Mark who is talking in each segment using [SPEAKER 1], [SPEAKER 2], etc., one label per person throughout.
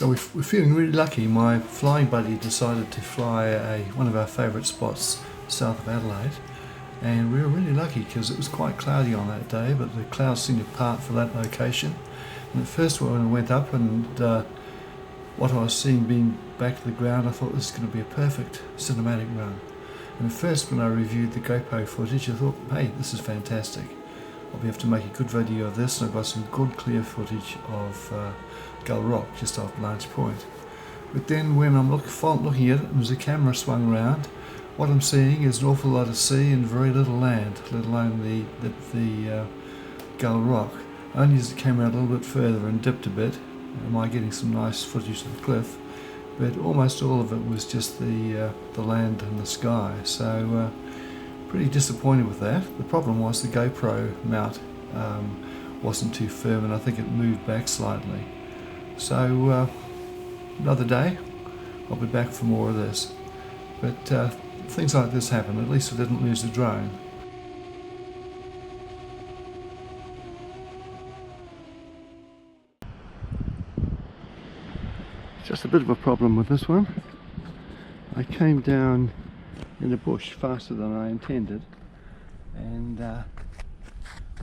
[SPEAKER 1] So we're feeling really lucky. My flying buddy decided to fly one of our favourite spots south of Adelaide, and we were really lucky because it was quite cloudy on that day, but the clouds seemed to part for that location. And at first when I went up and what I was seeing being back to the ground, I thought this is going to be a perfect cinematic run. And at first when I reviewed the GoPro footage, I thought, hey, this is fantastic. I'll be able to make a good video of this, and I've got some good clear footage of Gull Rock just off Blanche Point. But then when I'm looking at it and as the camera swung around, what I'm seeing is an awful lot of sea and very little land, let alone the Gull Rock. Only as it came out a little bit further and dipped a bit am I getting some nice footage of the cliff, but almost all of it was just the land and the sky. So pretty disappointed with that. The problem was the GoPro mount wasn't too firm, and I think it moved back slightly. So another day, I'll be back for more of this. But things like this happen. At least I didn't lose the drone. Just a bit of a problem with this one. I came down in the bush faster than I intended, and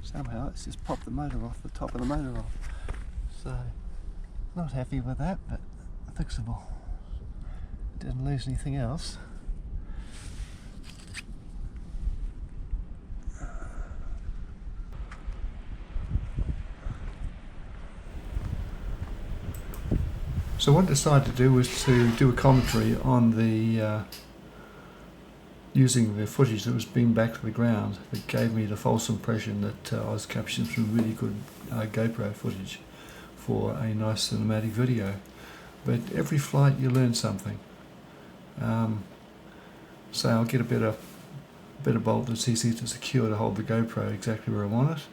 [SPEAKER 1] somehow it's just popped the motor off, the top of the motor off. So not happy with that, but fixable. Didn't lose anything else. So what I decided to do was to do a commentary on the using the footage that was beamed back to the ground that gave me the false impression that I was capturing some really good GoPro footage for a nice cinematic video. But every flight you learn something. So I'll get a better bolt that's easy to secure to hold the GoPro exactly where I want it.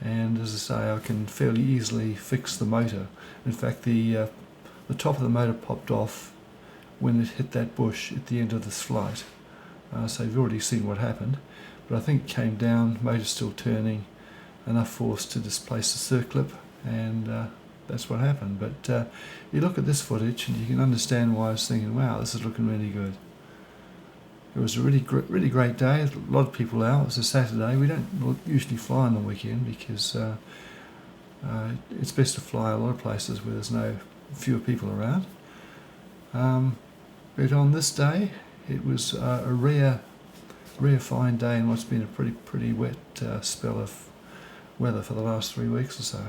[SPEAKER 1] And as I say, I can fairly easily fix the motor. In fact, the top of the motor popped off when it hit that bush at the end of this flight. So you've already seen what happened, but I think it came down, motor still turning, enough force to displace the circlip, and that's what happened. But you look at this footage and you can understand why I was thinking, wow, this is looking really good. It was a really great day. A lot of people out. It was a Saturday. We don't usually fly on the weekend because it's best to fly a lot of places where there's fewer people around. But on this day, it was a rare fine day in what's been a pretty wet spell of weather for the last 3 weeks or so.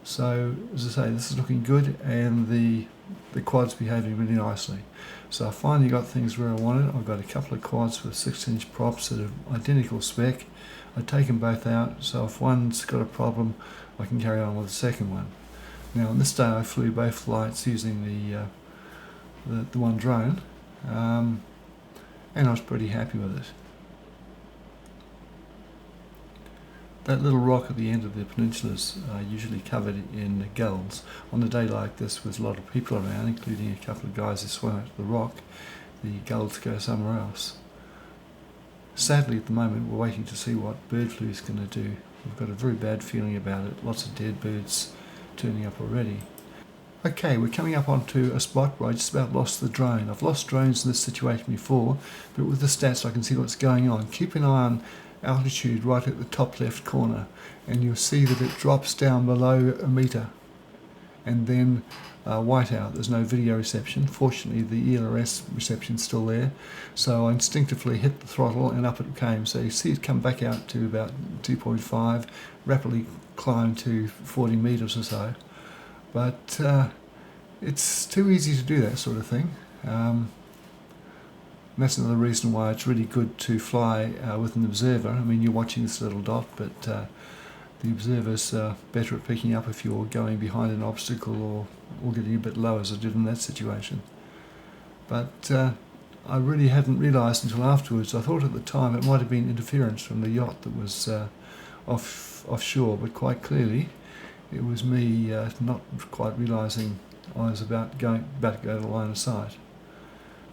[SPEAKER 1] So as I say, this is looking good, and the quad's behaving really nicely. So I finally got things where I wanted. I've got a couple of quads with 6-inch props that are identical spec. I've taken both out, so if one's got a problem, I can carry on with the second one. Now on this day I flew both flights using the one drone, and I was pretty happy with it. That little rock at the end of the peninsula is usually covered in gulls. On a day like this with a lot of people around, including a couple of guys who swim out to the rock, the gulls go somewhere else. Sadly at the moment we're waiting to see what bird flu is going to do. We've got a very bad feeling about it, lots of dead birds turning up already. Okay, we're coming up onto a spot where I just about lost the drone. I've lost drones in this situation before, but with the stats I can see what's going on. Keep an eye on altitude right at the top left corner, and you'll see that it drops down below a metre, and then whiteout. There's no video reception. Fortunately the ELRS reception's still there, so I instinctively hit the throttle and up it came. So you see it come back out to about 2.5, rapidly climb to 40 metres or so. But it's too easy to do that sort of thing. That's another reason why it's really good to fly with an observer. I mean, you're watching this little dot, but the observer's better at picking up if you're going behind an obstacle or getting a bit low, as I did in that situation. But I really hadn't realised until afterwards. I thought at the time it might have been interference from the yacht that was offshore, but quite clearly it was me not quite realising I was about to go to line of sight.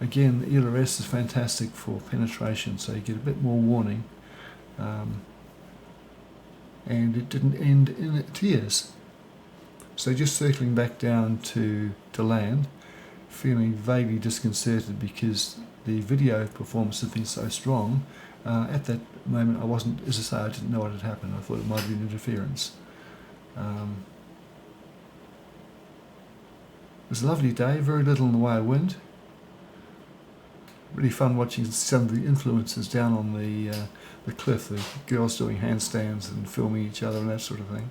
[SPEAKER 1] Again, the ELRS is fantastic for penetration, so you get a bit more warning. And it didn't end in tears. So just circling back down to land, feeling vaguely disconcerted because the video performance had been so strong. At that moment I wasn't, as I say, I didn't know what had happened. I thought it might have been interference. It was a lovely day, very little in the way of wind. Really fun watching some of the influences down on the cliff, the girls doing handstands and filming each other and that sort of thing.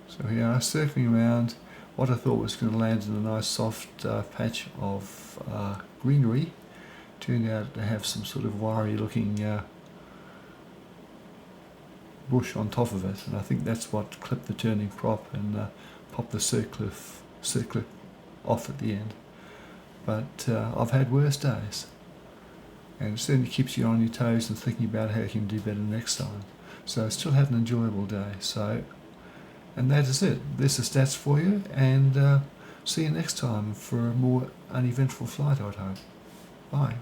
[SPEAKER 1] So here I was circling around what I thought was going to land in a nice soft patch of greenery. Turned out to have some sort of wiry looking bush on top of it, and I think that's what clipped the turning prop and popped the circlip off at the end. But I've had worse days, and it certainly keeps you on your toes and thinking about how you can do better next time. So I still had an enjoyable day. And that is it. There's the stats for you, and see you next time for a more uneventful flight, I'd hope. Bye.